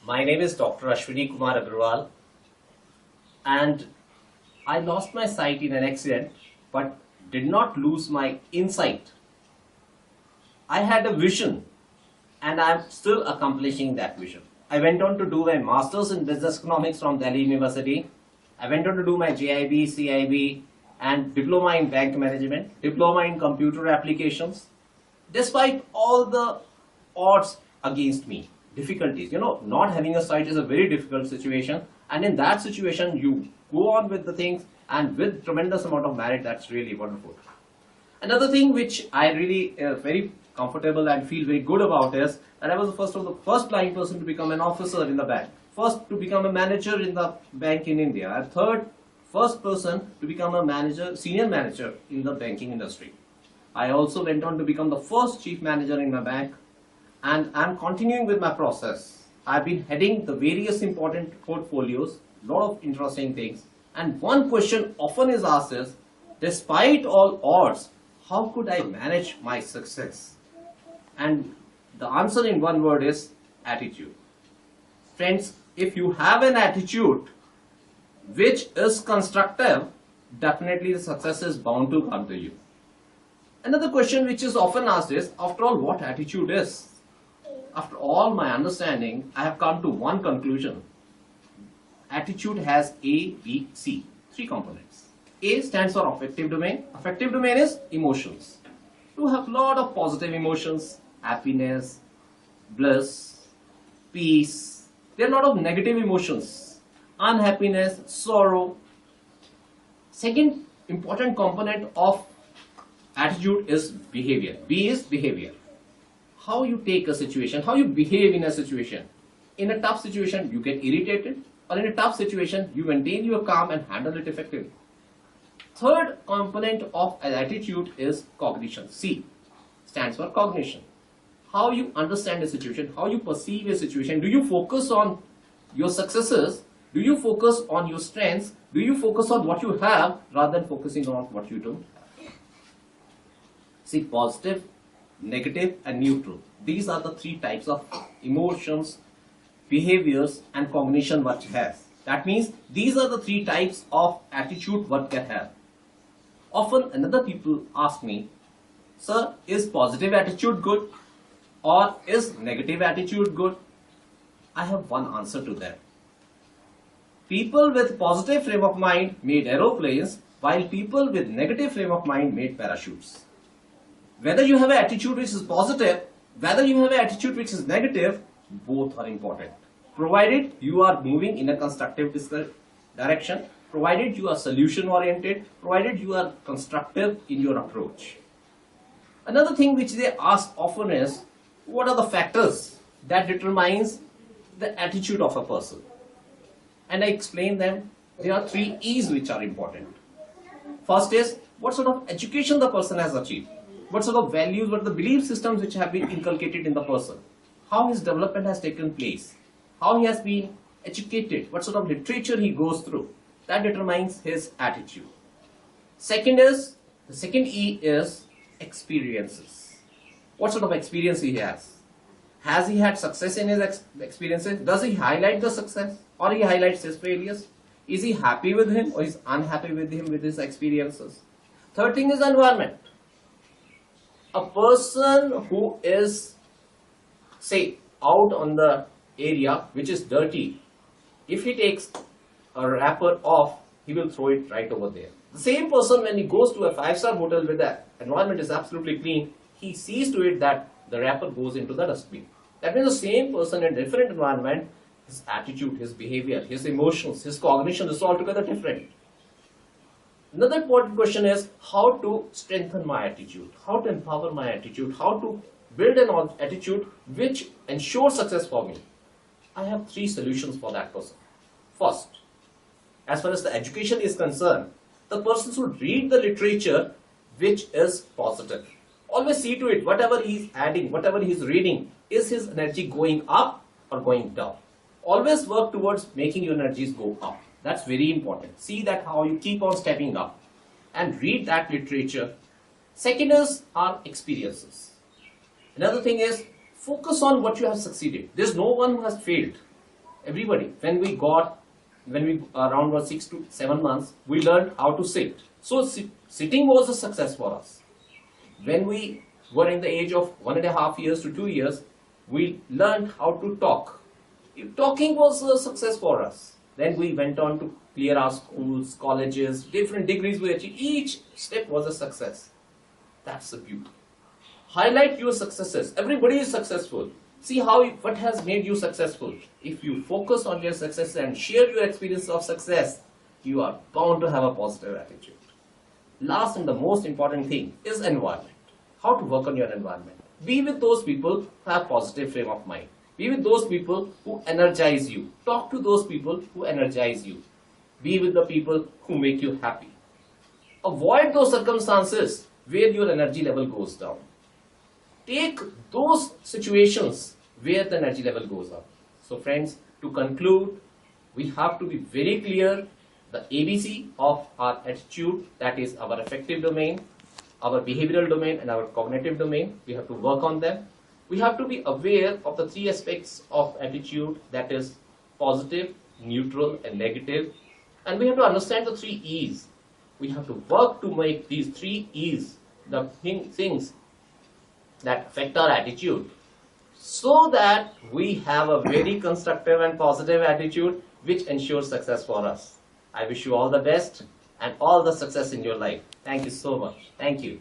My name is Dr. Ashwini Kumar Agarwal, and I lost my sight in an accident but did not lose my insight. I had a vision and I am still accomplishing that vision. I went on to do my Masters in Business Economics from Delhi University. I went on to do my JIB, CIB, and Diploma in Bank Management, Diploma in Computer Applications. Despite all the odds against me, difficulties, not having a sight is a very difficult situation. And in that situation, you go on with the things and with tremendous amount of merit. That's really wonderful. Another thing which I really very comfortable and feel very good about is that I was the first blind person to become an officer in the bank, first to become a manager in the bank in India, and third first person to become a manager, senior manager in the banking industry. I also went on to become the first chief manager in my bank, and I'm continuing with my process. I've been heading the various important portfolios, lot of interesting things, and one question often is asked is, despite all odds, how could I manage my success? And the answer in one word is attitude. Friends, if you have an attitude which is constructive, definitely the success is bound to come to you. Another question which is often asked is, after all, what attitude is? After all my understanding, I have come to one conclusion. Attitude has A, B, C, three components. A stands for affective domain. Affective domain is emotions. You have a lot of positive emotions, happiness, bliss, peace. There are a lot of negative emotions, unhappiness, sorrow. Second important component of attitude is behavior. B is behavior. How you take a situation, how you behave in a situation. In a tough situation, you get irritated, or in a tough situation, you maintain your calm and handle it effectively. Third component of an attitude is cognition. C stands for cognition. How you understand a situation, how you perceive a situation. Do you focus on your successes? Do you focus on your strengths? Do you focus on what you have rather than focusing on what you don't? See, positive, negative, and neutral. These are the three types of emotions, behaviors, and cognition what has. That means these are the three types of attitude what can have. Often another people ask me, sir, is positive attitude good or is negative attitude good? I have one answer to that. People with positive frame of mind made aeroplanes, while people with negative frame of mind made parachutes. Whether you have an attitude which is positive, whether you have an attitude which is negative, both are important. Provided you are moving in a constructive direction, provided you are solution oriented, provided you are constructive in your approach. Another thing which they ask often is, what are the factors that determines the attitude of a person? And I explain them, there are three E's which are important. First is, what sort of education the person has achieved? What sort of values, what are the belief systems which have been inculcated in the person? How his development has taken place? How he has been educated? What sort of literature he goes through? That determines his attitude. The second E is experiences. What sort of experience he has? Has he had success in his experiences? Does he highlight the success or he highlights his failures? Is he happy with him or is unhappy with him with his experiences? Third thing is environment. A person who is, say, out on the area which is dirty, if he takes a wrapper off, he will throw it right over there. The same person, when he goes to a 5-star hotel where the environment is absolutely clean, he sees to it that the wrapper goes into the dustbin. That means the same person in a different environment, his attitude, his behavior, his emotions, his cognition is altogether different. Another important question is how to strengthen my attitude, how to empower my attitude, how to build an attitude which ensures success for me. I have three solutions for that person. First, as far as the education is concerned, the person should read the literature which is positive. Always see to it, whatever he is adding, whatever he is reading, is his energy going up or going down? Always work towards making your energies go up. That's very important. See that how you keep on stepping up and read that literature. Second is our experiences. Another thing is focus on what you have succeeded. There's no one who has failed. Everybody, when we around was 6 to 7 months, we learned how to sit. So sitting was a success for us. When we were in the age of 1.5 years to 2 years, we learned how to talk. Talking was a success for us. Then we went on to clear our schools, colleges, different degrees we achieved. Each step was a success. That's the beauty. Highlight your successes. Everybody is successful. See what has made you successful. If you focus on your success and share your experience of success, you are bound to have a positive attitude. Last and the most important thing is environment. How to work on your environment. Be with those people who have positive frame of mind. Be with those people who energize you. Talk to those people who energize you. Be with the people who make you happy. Avoid those circumstances where your energy level goes down. Take those situations where the energy level goes up. So friends, to conclude, we have to be very clear the ABC of our attitude, that is our affective domain, our behavioral domain and our cognitive domain. We have to work on them. We have to be aware of the three aspects of attitude, that is positive, neutral and negative. And we have to understand the three E's. We have to work to make these three E's the things that affect our attitude, so that we have a very constructive and positive attitude which ensures success for us. I wish you all the best and all the success in your life. Thank you so much. Thank you.